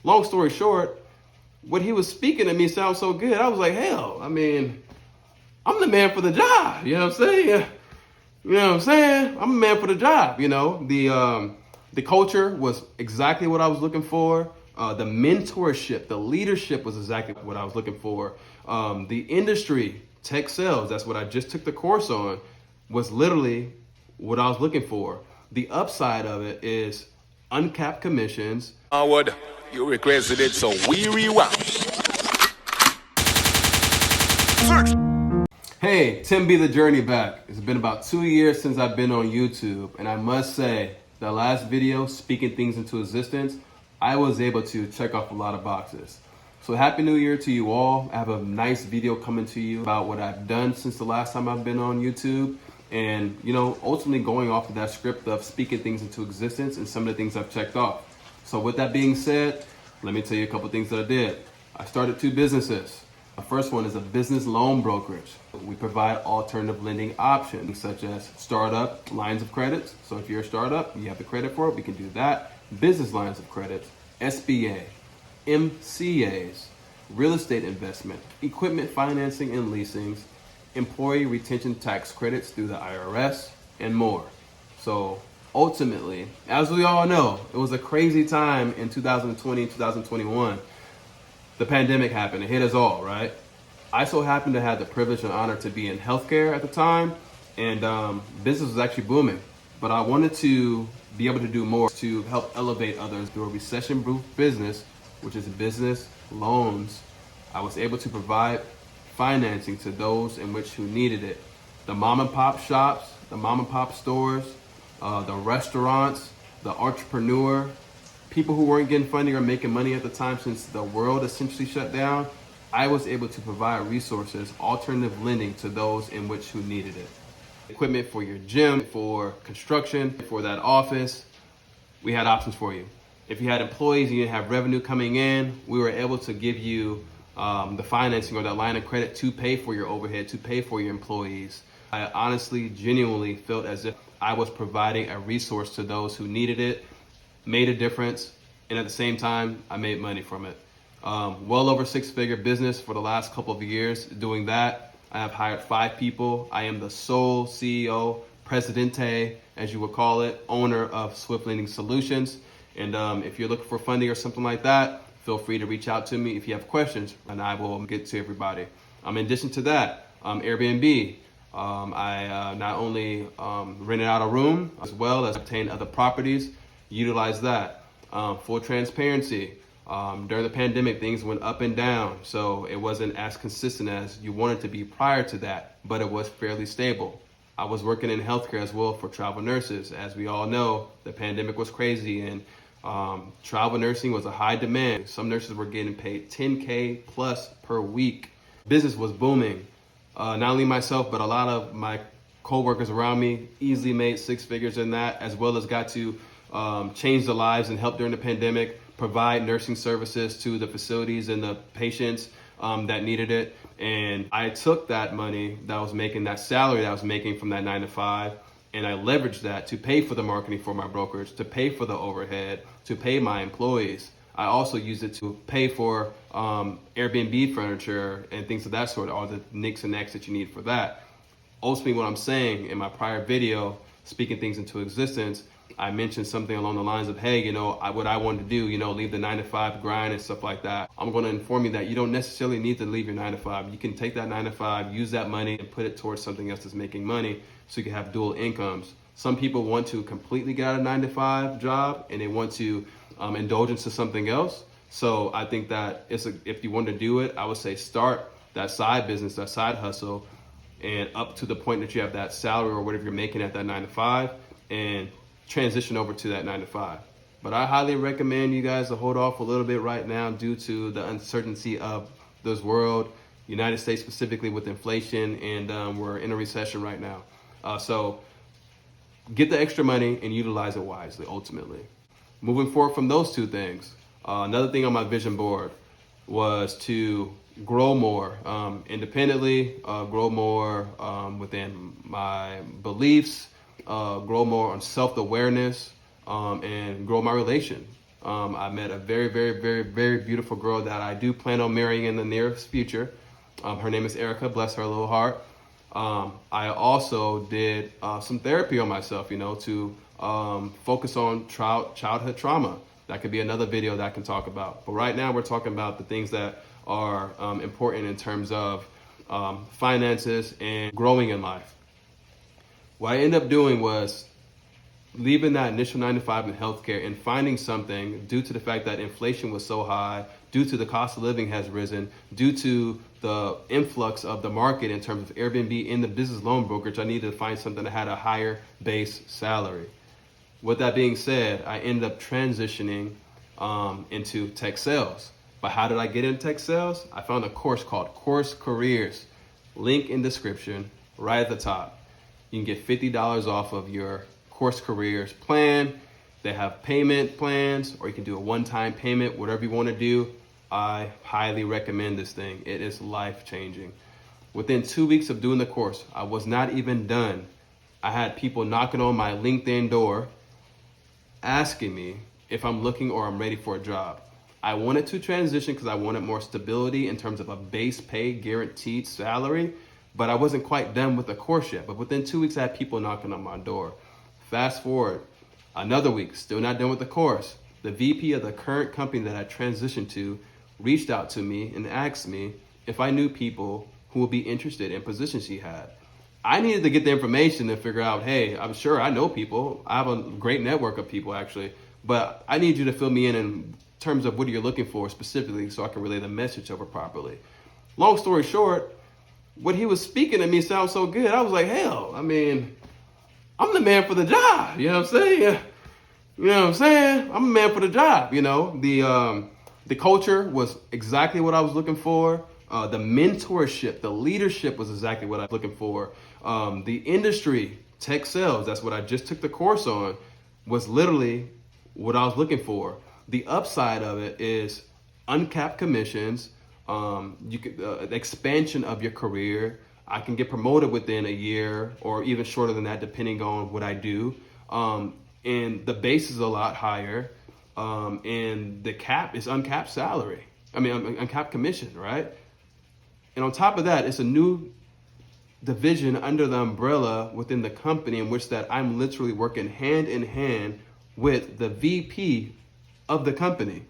Long story short, what he was speaking to me sounded so good. I was like, hell, I mean, I'm the man for the job. You know what I'm saying? Yeah. You know what I'm saying? I'm a man for the job. The culture was exactly what I was looking for. The mentorship, the leadership was exactly what I was looking for. The industry, tech sales, that's what I just took the course on, was literally what I was looking for. The upside of it is uncapped commissions. Howard, you requested it, so we rewound. Hey, Tim B. the Journey back. It's been about 2 years since I've been on YouTube, and I must say, the last video, Speaking Things into Existence, I was able to check off a lot of boxes. So Happy New Year to you all. I have a nice video coming to you about what I've done since the last time I've been on YouTube, and ultimately going off of that script of speaking things into existence and some of the things I've checked off. So with that being said, let me tell you a couple things that I did. I started 2 businesses. The first one is a business loan brokerage. We provide alternative lending options such as startup lines of credits. So if you're a startup, you have the credit for it, we can do that. Business lines of credit, SBA, MCAs, real estate investment, equipment financing and leasings, employee retention tax credits through the IRS, and more. So ultimately, as we all know, it was a crazy time in 2020, 2021. The pandemic happened, it hit us all, right? I so happened to have the privilege and honor to be in healthcare at the time, and business was actually booming. But I wanted to be able to do more to help elevate others through a recession-proof business, which is business loans. I was able to provide financing to those in which who needed it. The mom and pop shops, the mom and pop stores, the restaurants, the entrepreneur, people who weren't getting funding or making money at the time since the world essentially shut down. I was able to provide resources, alternative lending to those in which who needed it. Equipment for your gym, for construction, for that office, we had options for you. If you had employees and you didn't have revenue coming in, we were able to give you the financing or that line of credit to pay for your overhead, to pay for your employees. I honestly, genuinely felt as if I was providing a resource to those who needed it, made a difference, and at the same time, I made money from it. Well over 6-figure business for the last couple of years doing that. I have hired 5 people. I am the sole CEO, Presidente, as you would call it, owner of Swift Lending Solutions. And if you're looking for funding or something like that, feel free to reach out to me if you have questions, and I will get to everybody. In addition to that, Airbnb. I not only rented out a room as well as obtained other properties, utilize that. Full transparency. During the pandemic, things went up and down, so it wasn't as consistent as you wanted to be prior to that, but it was fairly stable. I was working in healthcare as well for travel nurses. As we all know, the pandemic was crazy, and travel nursing was a high demand. Some nurses were getting paid $10K plus per week. Business was booming. Not only myself, but a lot of my coworkers around me easily made 6 figures in that, as well as got to change the lives and help during the pandemic, provide nursing services to the facilities and the patients that needed it. And I took that money that I was making, that salary that I was making from that 9 to 5, and I leveraged that to pay for the marketing for my brokerage, to pay for the overhead, to pay my employees. I also used it to pay for Airbnb furniture and things of that sort, all the nicks and necks that you need for that. Ultimately, what I'm saying in my prior video, Speaking Things into Existence, I mentioned something along the lines of, hey, what I wanted to do, leave the 9 to 5 grind and stuff like that. I'm going to inform you that you don't necessarily need to leave your 9 to 5. You can take that 9 to 5, use that money and put it towards something else that's making money so you can have dual incomes. Some people want to completely get out of a 9 to 5 job and they want to indulge into something else. So I think that if you want to do it, I would say start that side business, that side hustle, and up to the point that you have that salary or whatever you're making at that 9 to 5, and transition over to that 9 to 5. But I highly recommend you guys to hold off a little bit right now due to the uncertainty of this world, United States specifically with inflation, and we're in a recession right now. So get the extra money and utilize it wisely, ultimately. Moving forward from those 2 things, another thing on my vision board was to grow more independently, grow more within my beliefs, grow more on self-awareness, and grow my I met a very, very, very, very beautiful girl that I do plan on marrying in the nearest future. Her name is Erica, bless her little heart. I also did some therapy on myself, to focus on childhood trauma. That could be another video that I can talk about. But right now we're talking about the things that are important in terms of finances and growing in life. What I ended up doing was leaving that initial 9 to 5 in healthcare and finding something due to the fact that inflation was so high, due to the cost of living has risen, due to the influx of the market in terms of Airbnb in the business loan brokerage. I needed to find something that had a higher base salary. With that being said, I ended up transitioning into tech sales. But how did I get into tech sales? I found a course called Course Careers. Link in description, right at the top. You can get $50 off of your Course Careers plan. They have payment plans, or you can do a one-time payment, whatever you want to do. I highly recommend this thing. It is life-changing. Within 2 weeks of doing the course, I was not even done. I had people knocking on my LinkedIn door asking me if I'm looking or I'm ready for a job. I wanted to transition because I wanted more stability in terms of a base pay guaranteed salary, but I wasn't quite done with the course yet. But within 2 weeks, I had people knocking on my door. Fast forward another week, still not done with the course. The VP of the current company that I transitioned to reached out to me and asked me if I knew people who would be interested in positions she had. I needed to get the information to figure out, hey, I'm sure I know people. I have a great network of people actually, but I need you to fill me in terms of what you're looking for specifically so I can relay the message over properly. Long story short, what he was speaking to me sounds so good. I was like, hell, I'm the man for the job. You know what I'm saying? You know what I'm saying? I'm a man for the job. The culture was exactly what I was looking for. The mentorship, the leadership was exactly what I was looking for. The industry, tech sales, that's what I just took the course on, was literally what I was looking for. The upside of it is uncapped commissions, expansion of your career. I can get promoted within a year or even shorter than that, depending on what I do. And the base is a lot higher. And the cap is uncapped salary. Uncapped commission, right? And on top of that, it's a new division under the umbrella within the company in which that I'm literally working hand in hand with the VP of the company.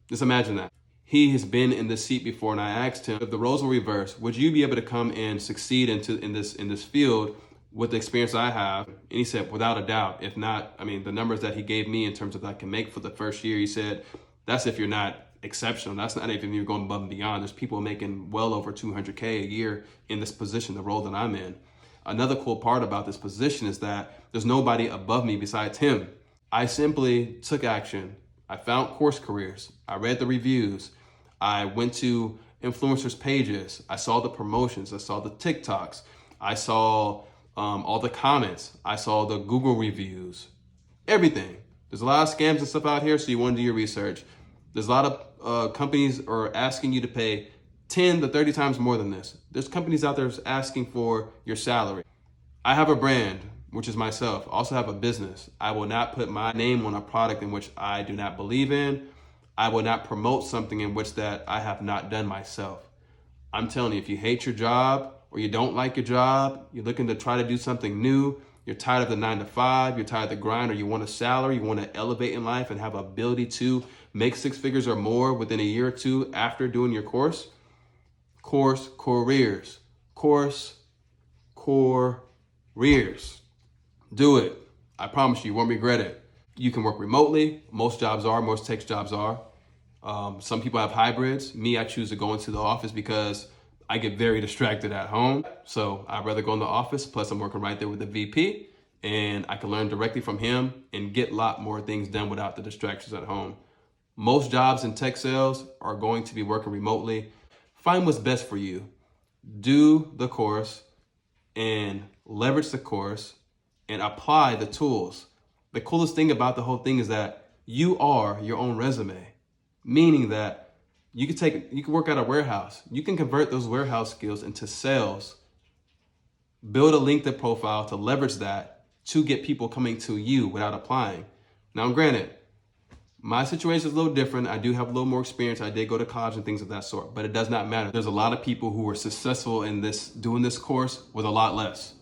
Just imagine that. He has been in this seat before, and I asked him, if the roles were reversed, would you be able to come and succeed in this field with the experience I have? And he said, without a doubt. If not, the numbers that he gave me in terms of that I can make for the first year, he said, that's if you're not exceptional. That's not even if you're going above and beyond. There's people making well over 200K a year in this position, the role that I'm in. Another cool part about this position is that there's nobody above me besides him. I simply took action. I found Course Careers. I read the reviews. I went to influencers' pages. I saw the promotions. I saw the TikToks. I saw all the comments. I saw the Google reviews. Everything. There's a lot of scams and stuff out here, so you want to do your research. There's a lot of companies are asking you to pay 10 to 30 times more than this. There's companies out there asking for your salary. I have a brand, which is myself. I also have a business. I will not put my name on a product in which I do not believe in. I will not promote something in which that I have not done myself. I'm telling you, if you hate your job or you don't like your job, you're looking to try to do something new, you're tired of the 9 to 5, you're tired of the grind, or you want a salary, you want to elevate in life and have ability to make 6 figures or more within a year or two after doing your course, Course Careers. Course Careers. Do it. I promise you won't regret it. You can work remotely. Most tech jobs are. Some people have hybrids. Me, I choose to go into the office because I get very distracted at home. So I'd rather go in the office. Plus I'm working right there with the VP and I can learn directly from him and get a lot more things done without the distractions at home. Most jobs in tech sales are going to be working remotely. Find what's best for you. Do the course and leverage the course and apply the tools. The coolest thing about the whole thing is that you are your own resume, meaning that you can work at a warehouse. You can convert those warehouse skills into sales, build a LinkedIn profile to leverage that to get people coming to you without applying. Now, granted, My situation is a little different. I do have a little more experience. I did go to college and things of that sort, but it does not matter. There's a lot of people who were successful in doing this course with a lot less.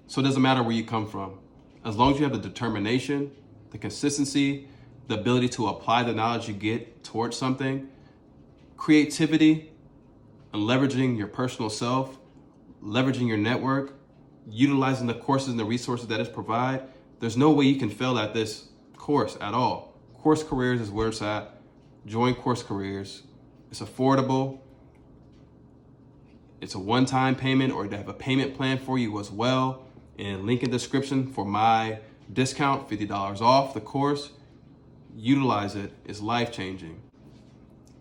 So it doesn't matter where you come from. As long as you have the determination, the consistency, the ability to apply the knowledge you get towards something, creativity, and leveraging your personal self, leveraging your network, utilizing the courses and the resources that it provides, there's no way you can fail at this course at all. Course Careers is where it's at. Join Course Careers. It's affordable. It's a one-time payment, or they have a payment plan for you as well. And link in description for my discount, $50 off the course. Utilize it. It's life-changing.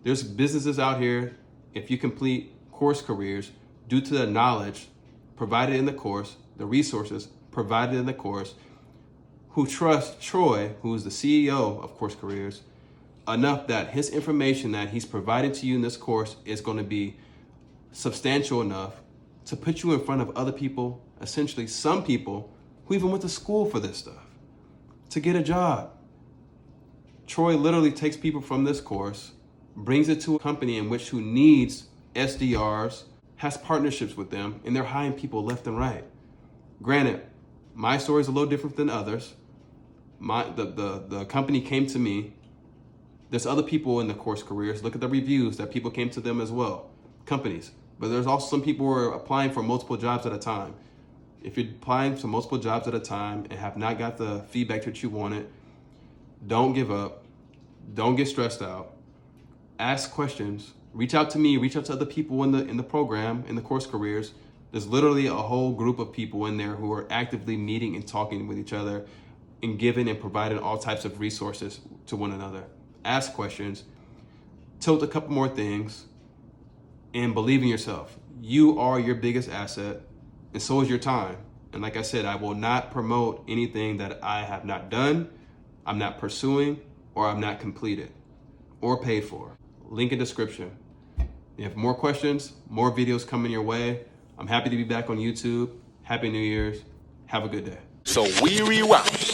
There's businesses out here, if you complete Course Careers, due to the knowledge provided in the course, the resources provided in the course, who trust Troy, who is the CEO of Course Careers, enough that his information that he's providing to you in this course is going to be substantial enough to put you in front of other people, essentially some people who even went to school for this stuff, to get a job. Troy literally takes people from this course, brings it to a company in which who needs SDRs, has partnerships with them, and they're hiring people left and right. Granted, my story is a little different than others. The company came to me. There's other people in the Course Careers. Look at the reviews that people came to them as well, companies. But there's also some people who are applying for multiple jobs at a time. If you're applying to multiple jobs at a time and have not got the feedback that you wanted, don't give up. Don't get stressed out. Ask questions. Reach out to me. Reach out to other people in the program, in the Course Careers. There's literally a whole group of people in there who are actively meeting and talking with each other and giving and providing all types of resources to one another. Ask questions. Tilt a couple more things. And believe in yourself. You are your biggest asset, and so is your time. And like I said, I will not promote anything that I have not done, I'm not pursuing, or I'm not completed or paid for. Link in description. If you have more questions, more videos coming your way. I'm happy to be back on YouTube. Happy New Year's. Have a good day. So we rewound.